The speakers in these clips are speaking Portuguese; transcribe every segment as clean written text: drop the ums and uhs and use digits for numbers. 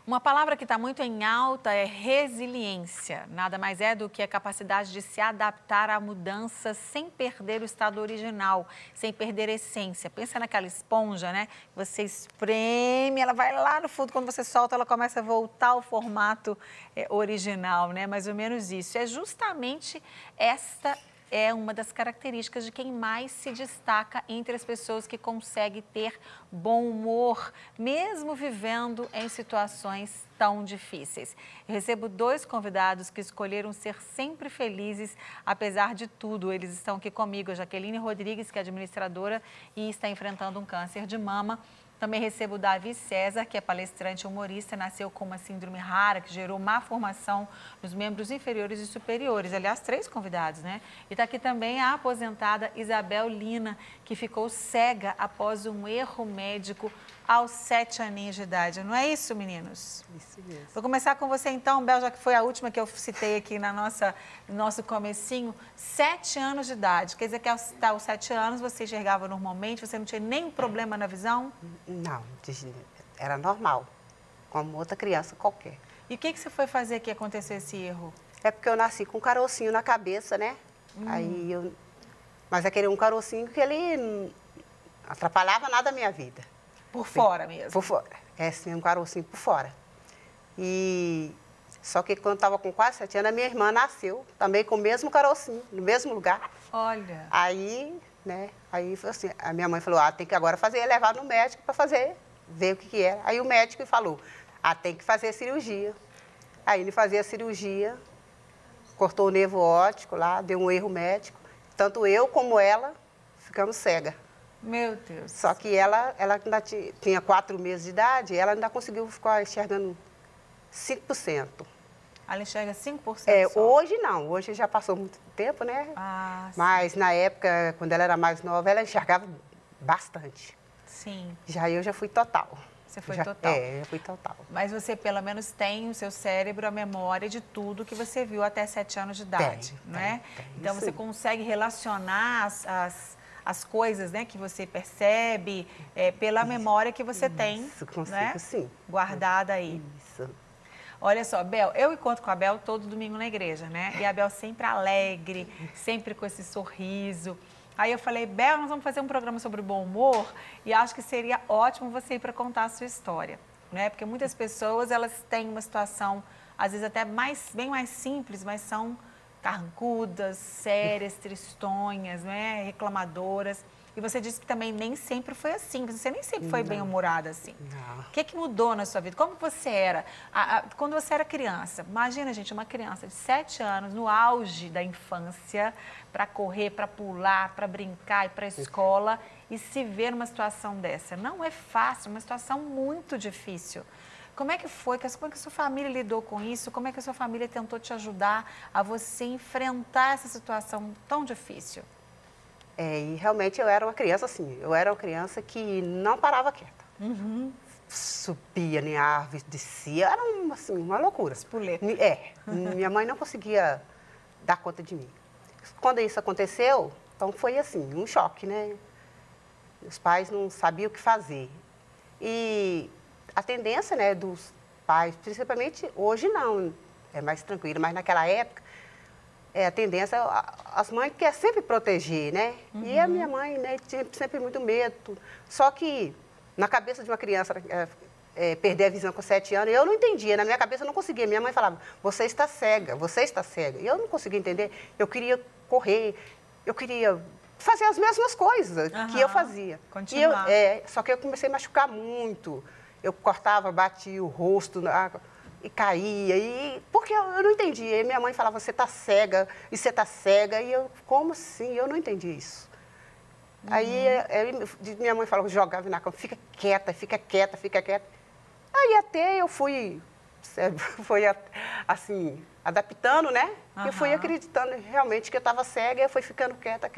Uma palavra que está muito em alta é resiliência. Nada mais é do que a capacidade de se adaptar à mudança sem perder o estado original, sem perder a essência. Pensa naquela esponja, né? Você espreme, ela vai lá no fundo, quando você solta, ela começa a voltar ao formato original, né? Mais ou menos isso. É justamente esta é uma das características de quem mais se destaca entre as pessoas que consegue ter bom humor, mesmo vivendo em situações tão difíceis. Eu recebo 2 convidados que escolheram ser sempre felizes, apesar de tudo. Eles estão aqui comigo, a Jaqueline Rodrigues, que é administradora e está enfrentando um câncer de mama. Também recebo o Davi César, que é palestrante e humorista, nasceu com uma síndrome rara, que gerou má formação nos membros inferiores e superiores. Aliás, 3 convidados, né? E está aqui também a aposentada Isabel Lina, que ficou cega após um erro médico aos 7 aninhos de idade. Não é isso, meninos? Isso mesmo. Vou começar com você então, Bel, já que foi a última que eu citei aqui no nosso comecinho. 7 anos de idade, quer dizer que aos 7 anos você enxergava normalmente, você não tinha nenhum problema na visão? Não, era normal, como outra criança qualquer. E o que você foi fazer que aconteceu esse erro? É porque eu nasci com um carocinho na cabeça, né? Mas aquele um carocinho que ele não atrapalhava nada a minha vida. Por fora mesmo? Por fora. É, sim, um carocinho por fora. Só que quando estava com quase 7 anos, a minha irmã nasceu também com o mesmo carocinho, no mesmo lugar. Olha. Aí, né, assim, a minha mãe falou, tem que agora levar no médico para ver o que era. Aí o médico falou, tem que fazer cirurgia. Aí ele fazia a cirurgia, cortou o nervo óptico lá, deu um erro médico. Tanto eu como ela ficamos cegas. Meu Deus. Só que ela ainda tinha 4 meses de idade, ela ainda conseguiu ficar enxergando 5%. Ela enxerga 5% só? Hoje não, hoje já passou muito tempo, né? Mas na época, quando ela era mais nova, ela enxergava bastante. Sim. Eu já fui total. Você foi total? Já fui total. Mas você pelo menos tem o seu cérebro, a memória de tudo que você viu até 7 anos de idade, né? Então você consegue relacionar as coisas, né, que você percebe pela memória que você tem, consigo, né? Sim. Guardada aí. Isso. Olha só, Bel, eu encontro com a Bel todo domingo na igreja, né? E a Bel sempre alegre, sempre com esse sorriso. Aí eu falei, Bel, nós vamos fazer um programa sobre bom humor e acho que seria ótimo você ir para contar a sua história, né? Porque muitas pessoas, elas têm uma situação, às vezes até bem mais simples, mas são carrancudas, sérias, tristonhas, né? Reclamadoras. E você disse que também nem sempre foi assim, você nem sempre foi bem-humorada assim. Não. O que mudou na sua vida? Como você era? Quando você era criança, imagina, gente, uma criança de 7 anos, no auge da infância, para correr, para pular, para brincar, ir para a escola e se ver numa situação dessa. Não é fácil, uma situação muito difícil. Como é que foi? Como é que a sua família lidou com isso? Como é que a sua família tentou te ajudar a você enfrentar essa situação tão difícil? E realmente eu era uma criança assim, eu era uma criança que não parava quieta. Subia em árvores, descia, era uma loucura. Espoleta. Minha mãe não conseguia dar conta de mim. Quando isso aconteceu, então foi assim, um choque, né? Os pais não sabiam o que fazer. E a tendência, né, dos pais, principalmente hoje não, é mais tranquilo, mas naquela época, a tendência, as mães querem sempre proteger, né? E a minha mãe, né, tinha sempre muito medo. Só que na cabeça de uma criança perder a visão com 7 anos, eu não entendia, na minha cabeça eu não conseguia. Minha mãe falava, você está cega, você está cega. E eu não conseguia entender, eu queria correr, eu queria fazer as mesmas coisas que eu fazia. Continuar. Só que eu comecei a machucar muito. Eu cortava, batia o rosto e caía, porque eu não entendia. E minha mãe falava, você está cega, e você está cega. E eu, como assim? Eu não entendi isso. Aí minha mãe falava, jogava na cama, fica quieta, fica quieta, fica quieta. Aí até eu fui assim, adaptando, né? E fui acreditando realmente que eu estava cega e eu fui ficando quieta.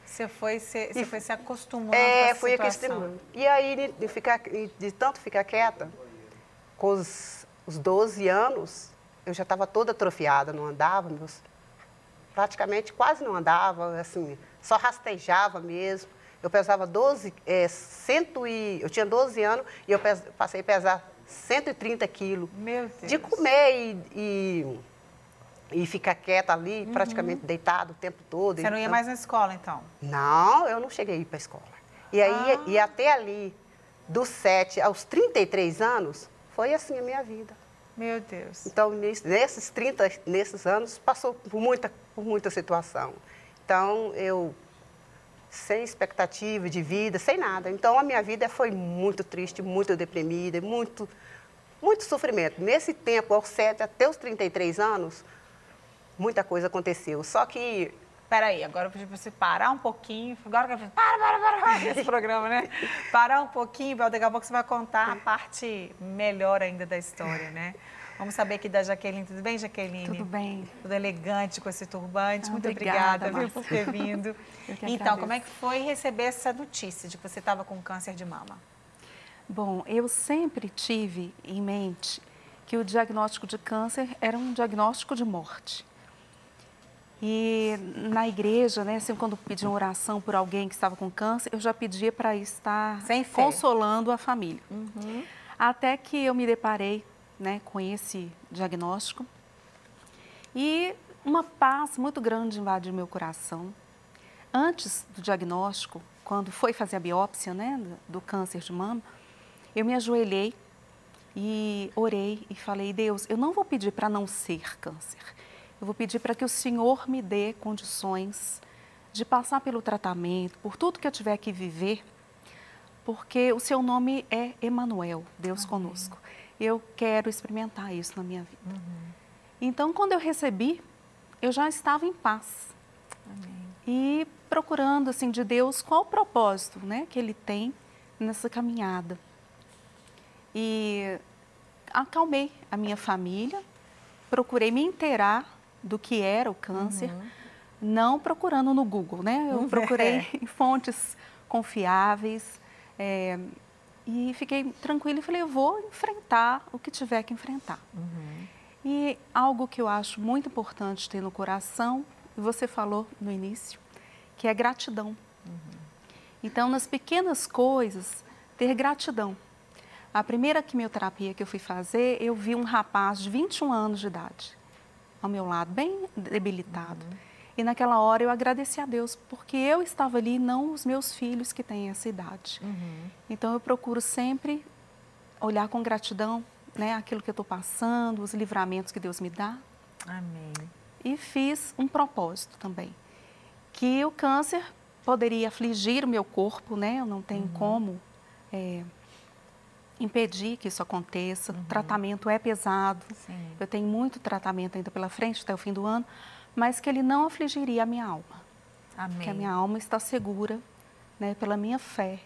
Você foi se acostumando com essa fui situação. acostumando. E aí, de tanto ficar quieta, com os 12 anos, eu já estava toda atrofiada, não andava, praticamente quase não andava, assim, só rastejava mesmo. Eu pesava eu tinha 12 anos e eu passei a pesar 130 quilos. Meu Deus. De comer e ficar quieta ali, praticamente deitado o tempo todo. Você não ia mais na escola, então? Não, eu não cheguei a ir para a escola. E aí, e até ali, dos 7 aos 33 anos, foi assim a minha vida. Meu Deus. Então, nesses anos, passou por muita situação. Então, eu, sem expectativa de vida, sem nada. Então, a minha vida foi muito triste, muito deprimida, muito sofrimento. Nesse tempo, aos 7 até os 33 anos, muita coisa aconteceu. Só que... Peraí, agora eu pedi para você parar um pouquinho. Agora que eu fiz, para, esse programa, né? Parar um pouquinho, daqui a pouco você vai contar a parte melhor ainda da história, né? Vamos saber aqui da Jaqueline. Tudo bem, Jaqueline? Tudo bem. Tudo elegante com esse turbante. Muito obrigada, obrigada, viu, por ter vindo. Então, como é que foi receber essa notícia de que você estava com câncer de mama? Bom, eu sempre tive em mente que o diagnóstico de câncer era um diagnóstico de morte. E na igreja, né, assim, quando pediam oração por alguém que estava com câncer, eu já pedia para estar consolando a família. Até que eu me deparei, né, com esse diagnóstico e uma paz muito grande invadiu meu coração. Antes do diagnóstico, quando foi fazer a biópsia, né, do câncer de mama, eu me ajoelhei e orei e falei: Deus, eu não vou pedir para não ser câncer. Eu vou pedir para que o Senhor me dê condições de passar pelo tratamento, por tudo que eu tiver que viver, porque o seu nome é Emanuel, Deus conosco. Eu quero experimentar isso na minha vida. Então, quando eu recebi, eu já estava em paz. E procurando, assim, de Deus qual o propósito, né, que Ele tem nessa caminhada. E acalmei a minha família, procurei me inteirar do que era o câncer, não procurando no Google, né? Eu procurei em fontes confiáveis e fiquei tranquila e falei, eu vou enfrentar o que tiver que enfrentar. E algo que eu acho muito importante ter no coração, e você falou no início, que é gratidão. Então, nas pequenas coisas, ter gratidão. A primeira quimioterapia que eu fui fazer, eu vi um rapaz de 21 anos de idade ao meu lado, bem debilitado. E naquela hora eu agradeci a Deus, porque eu estava ali, não os meus filhos que têm essa idade. Então eu procuro sempre olhar com gratidão, né, aquilo que eu estou passando, os livramentos que Deus me dá. Amém. E fiz um propósito também, que o câncer poderia afligir o meu corpo, né? Eu não tenho como impedir que isso aconteça. O tratamento é pesado. Eu tenho muito tratamento ainda pela frente, até o fim do ano, mas que ele não afligiria a minha alma. Amém. Que a minha alma está segura, né, pela minha fé.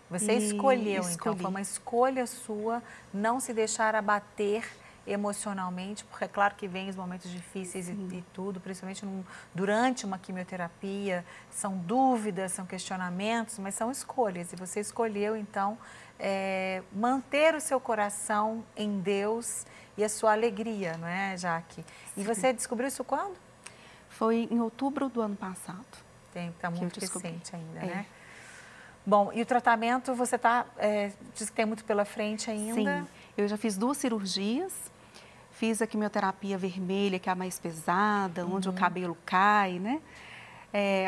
Você escolheu, então, foi uma escolha sua não se deixar abater emocionalmente, porque é claro que vem os momentos difíceis e tudo, principalmente durante uma quimioterapia, são dúvidas, são questionamentos, mas são escolhas. E você escolheu, então, manter o seu coração em Deus e a sua alegria, não é, Jaque? E você descobriu isso quando? Foi em outubro do ano passado. Está muito recente ainda, né? Bom, e o tratamento, você diz que tem muito pela frente ainda? Sim, eu já fiz 2 cirurgias, fiz a quimioterapia vermelha, que é a mais pesada, onde o cabelo cai, né?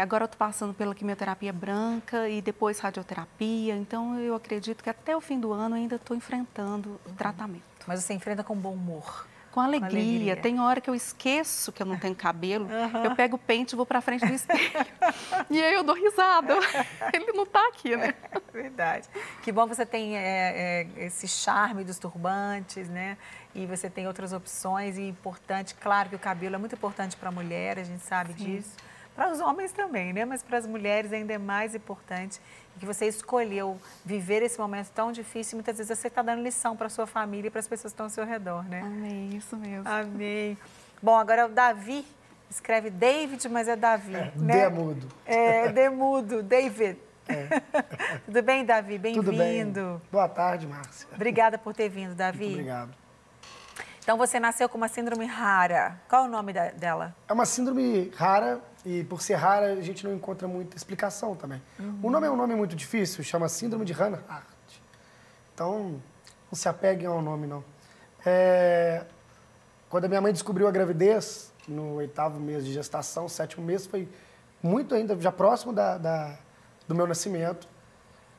Agora eu estou passando pela quimioterapia branca e depois radioterapia, então eu acredito que até o fim do ano eu ainda estou enfrentando o tratamento. Mas você enfrenta com bom humor? Com alegria. Tem hora que eu esqueço que eu não tenho cabelo, eu pego o pente e vou para frente do espelho. E aí eu dou risada. Ele não está aqui, né? Verdade. Que bom você tem esse charme dos turbantes, né? E você tem outras opções e importante, claro que o cabelo é muito importante para a mulher, a gente sabe disso. Para os homens também, né? Mas para as mulheres ainda é mais importante. E que você escolheu viver esse momento tão difícil. Muitas vezes você está dando lição para a sua família e para as pessoas que estão ao seu redor, né? Amém, isso mesmo. Amém. Bom, agora é o Davi. Escreve David, mas é Davi, né? Demudo. Demudo, David. Tudo bem, Davi? Tudo bem. Bem-vindo. Boa tarde, Márcia. Obrigada por ter vindo, Davi. Muito obrigado. Então, você nasceu com uma síndrome rara. Qual é o nome dela? É uma síndrome rara e, por ser rara, a gente não encontra muita explicação também. O nome é um nome muito difícil, chama Síndrome de Hanhart. Então, Não se apeguem ao nome, não. Quando a minha mãe descobriu a gravidez, no 8º mês de gestação, 7º mês, foi muito ainda, já próximo do meu nascimento.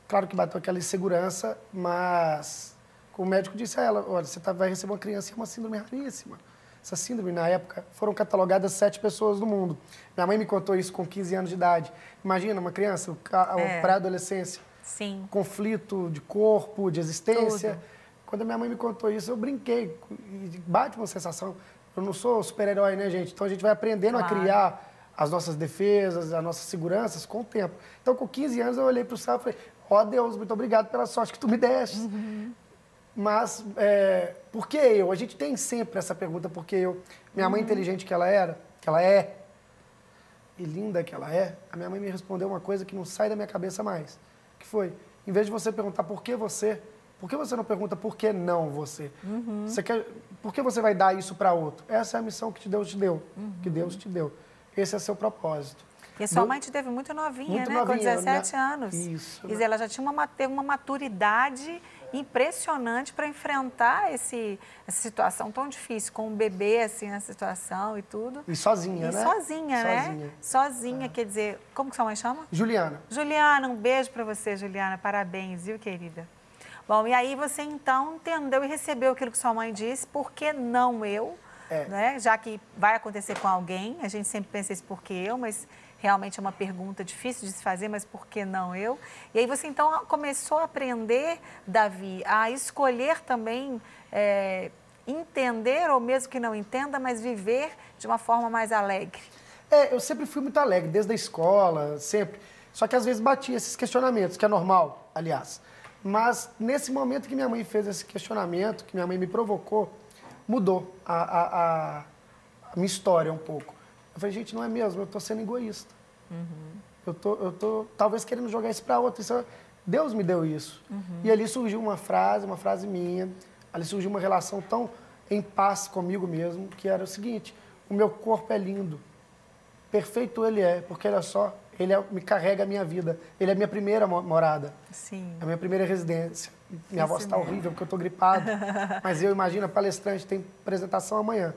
Claro que bateu aquela insegurança, mas o médico disse a ela, olha, você vai receber uma criança e é uma síndrome raríssima. Essa síndrome, na época, foram catalogadas 7 pessoas no mundo. Minha mãe me contou isso com 15 anos de idade. Imagina, uma criança, pré-adolescência, conflito de corpo, de existência. Tudo. Quando a minha mãe me contou isso, eu brinquei. E bate uma sensação. Eu não sou super-herói, né, gente? Então a gente vai aprendendo a criar as nossas defesas, as nossas seguranças com o tempo. Então, com 15 anos, eu olhei para o céu e falei, ó Deus, muito obrigado pela sorte que tu me deste. Mas, por que eu? A gente tem sempre essa pergunta, por que eu? Minha mãe inteligente que ela é, e linda que ela é, a minha mãe me respondeu uma coisa que não sai da minha cabeça mais. Que foi, em vez de você perguntar por que você não pergunta por que não você? Por que você vai dar isso para outro? Essa é a missão que Deus te deu, que Deus te deu. Esse é seu propósito. E sua mãe te teve muito novinha, né? Com 17 anos. Isso. Quer dizer, ela já teve uma maturidade impressionante para enfrentar essa situação tão difícil, com um bebê assim na situação e tudo. E sozinha, né? Sozinha, né? Sozinha, quer dizer, como que sua mãe chama? Juliana. Juliana, um beijo para você, Juliana. Parabéns, viu, querida? Bom, e aí você então entendeu e recebeu aquilo que sua mãe disse, por que não eu? Né? Já que vai acontecer com alguém, a gente sempre pensa isso, por que eu, mas realmente é uma pergunta difícil de se fazer, mas por que não eu? E aí você então começou a aprender, Davi, a escolher também, entender, ou mesmo que não entenda, mas viver de uma forma mais alegre. Eu sempre fui muito alegre, desde a escola, sempre. Só que às vezes batia esses questionamentos, que é normal, aliás. Mas nesse momento que minha mãe fez esse questionamento, que minha mãe me provocou, mudou a minha história um pouco. Eu falei, gente, não é mesmo, eu estou sendo egoísta. Eu tô talvez querendo jogar isso para outro. Deus me deu isso. E ali surgiu uma frase minha, ali surgiu uma relação tão em paz comigo mesmo, que era o seguinte, o meu corpo é lindo, perfeito ele é, porque olha só, me carrega a minha vida, ele é a minha primeira morada, é a minha primeira residência. Minha voz está horrível porque eu estou gripado, mas eu imagino, palestrante, tem apresentação amanhã,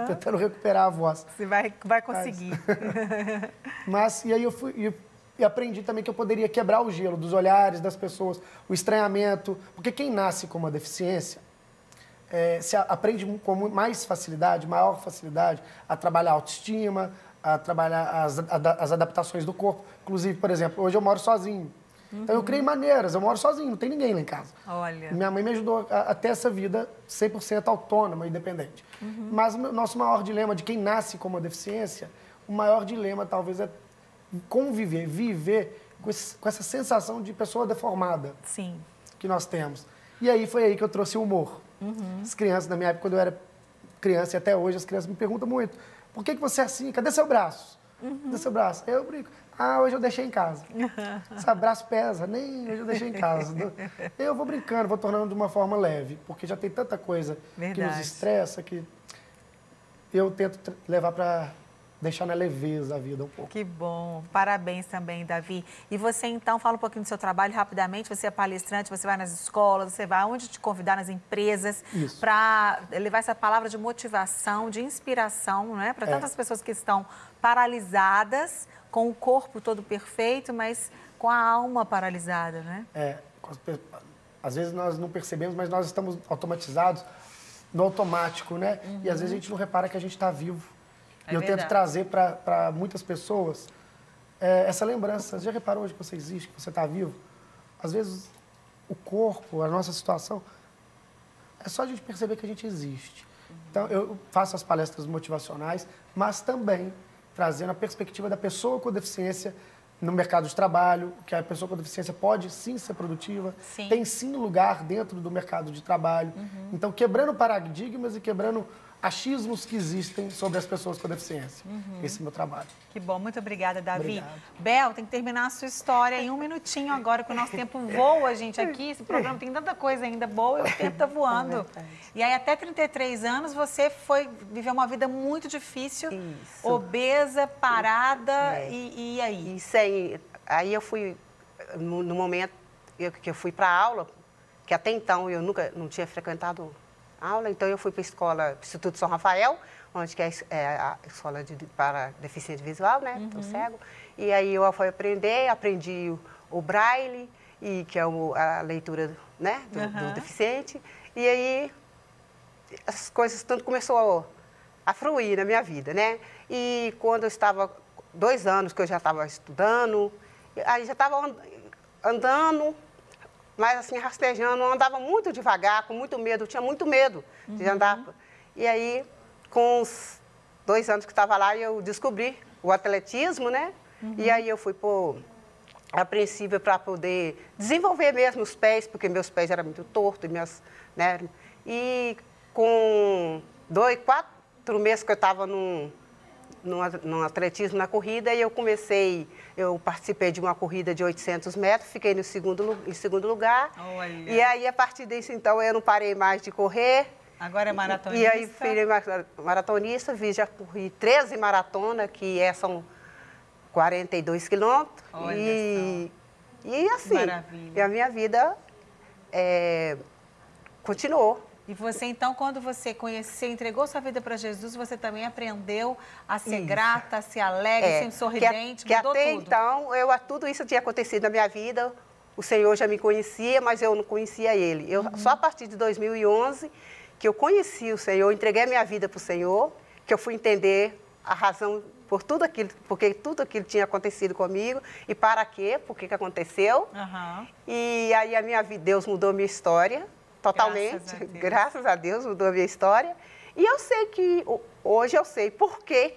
tentando recuperar a voz. Você vai conseguir. Mas, e aí eu fui e aprendi também que eu poderia quebrar o gelo dos olhares das pessoas, o estranhamento, porque quem nasce com uma deficiência, se aprende com mais facilidade, maior facilidade, a trabalhar a autoestima, a trabalhar as adaptações do corpo. Inclusive, por exemplo, hoje eu moro sozinho. Então eu criei maneiras, eu moro sozinho, não tem ninguém lá em casa. Olha. Minha mãe me ajudou a ter essa vida 100% autônoma, independente. Mas o nosso maior dilema de quem nasce com uma deficiência, o maior dilema talvez é conviver, viver com essa sensação de pessoa deformada que nós temos. E aí foi aí que eu trouxe o humor. As crianças, na minha época, quando eu era criança e até hoje, as crianças me perguntam muito, por que você é assim? Cadê seu braço? Cadê seu braço? Aí eu brinco. Hoje eu deixei em casa. Esse braço pesa, nem hoje eu deixei em casa. Eu vou brincando, vou tornando de uma forma leve, porque já tem tanta coisa que nos estressa, que eu tento levar para deixar na leveza a vida um pouco. Que bom. Parabéns também, Davi. E você, então, fala um pouquinho do seu trabalho rapidamente. Você é palestrante, você vai nas escolas, você vai aonde te convidar, nas empresas, para levar essa palavra de motivação, de inspiração, né? Para tantas pessoas que estão paralisadas, com o corpo todo perfeito, mas com a alma paralisada, né? Às vezes nós não percebemos, mas nós estamos automatizados no automático, né? E às vezes a gente não repara que a gente está vivo. E eu tento trazer para muitas pessoas essa lembrança. Você já reparou hoje que você existe, que você está vivo? Às vezes o corpo, a nossa situação, é só a gente perceber que a gente existe. Então eu faço as palestras motivacionais, mas também trazendo a perspectiva da pessoa com deficiência no mercado de trabalho, que a pessoa com deficiência pode sim ser produtiva, tem sim lugar dentro do mercado de trabalho. Então, quebrando paradigmas e quebrando achismos que existem sobre as pessoas com deficiência. Esse é o meu trabalho. Que bom, muito obrigada, Davi. Obrigado. Bel, tem que terminar a sua história em um minutinho agora, que o nosso tempo voa, gente, aqui. Esse programa tem tanta coisa ainda boa e o tempo está voando. E aí, até 33 anos, você viveu uma vida muito difícil, obesa, parada, e aí? Isso aí eu fui, no momento que eu fui para a aula, que até então eu não tinha frequentado aula, então eu fui para a escola, Instituto São Rafael, onde que é a escola para deficiente visual, né? Tô cego. E aí eu fui aprendi o braille, que é a leitura, né, do deficiente. E aí as coisas tanto começou a fluir na minha vida, né? E quando eu estava 2 anos que eu já estava estudando, aí já estava andando, mas assim, rastejando, eu andava muito devagar, com muito medo, eu tinha muito medo de andar. E aí, com os 2 anos que estava lá, eu descobri o atletismo, né? E aí eu fui a princípio para poder desenvolver mesmo os pés, porque meus pés eram muito tortos, né? E com 4 meses que eu estava no atletismo, na corrida, e eu participei de uma corrida de 800 metros, fiquei em segundo lugar. Olha. E aí, a partir disso, então, eu não parei mais de correr. Agora é maratonista? E aí, virei maratonista, já corri 13 maratonas, que são 42 quilômetros. Olha e assim, maravilha. E a minha vida continuou. E você, então, quando você entregou sua vida para Jesus, você também aprendeu a ser grata, a ser alegre, sempre sorridente, mudou até tudo. Então, tudo isso tinha acontecido na minha vida, o Senhor já me conhecia, mas eu não conhecia Ele. Só a partir de 2011 que eu conheci o Senhor, entreguei a minha vida para o Senhor, que eu fui entender a razão porque tudo aquilo tinha acontecido comigo e para quê, por que aconteceu. E aí a minha vida, Deus mudou a minha história. Totalmente, graças a Deus, mudou a minha história. E eu sei hoje eu sei por que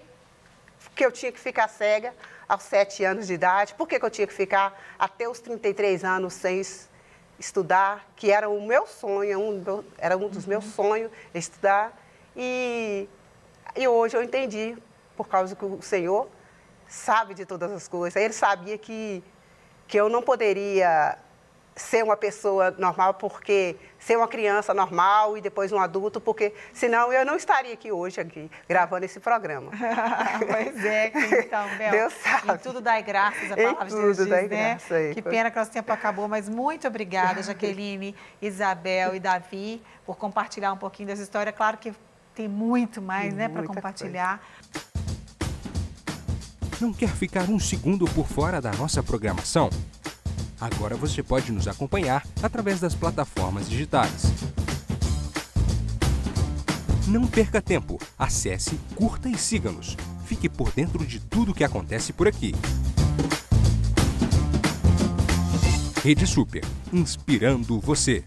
eu tinha que ficar cega aos 7 anos de idade, por que eu tinha que ficar até os 33 anos sem estudar, que era o meu sonho, era um dos meus sonhos, estudar. E hoje eu entendi, por causa que o Senhor sabe de todas as coisas. Ele sabia que eu não poderia ser uma pessoa normal, porque ser uma criança normal e depois um adulto, porque senão eu não estaria aqui hoje, gravando esse programa. Pois é, então, Bel, Deus sabe. em tudo dai graças, a palavra de Deus diz, né? Que pena que nosso tempo acabou, mas muito obrigada, Jaqueline, Isabel e Davi, por compartilhar um pouquinho dessa história. Claro que tem muito mais, né, para compartilhar. Não quer ficar um segundo por fora da nossa programação? Agora você pode nos acompanhar através das plataformas digitais. Não perca tempo, acesse, curta e siga-nos. Fique por dentro de tudo o que acontece por aqui. Rede Super, inspirando você.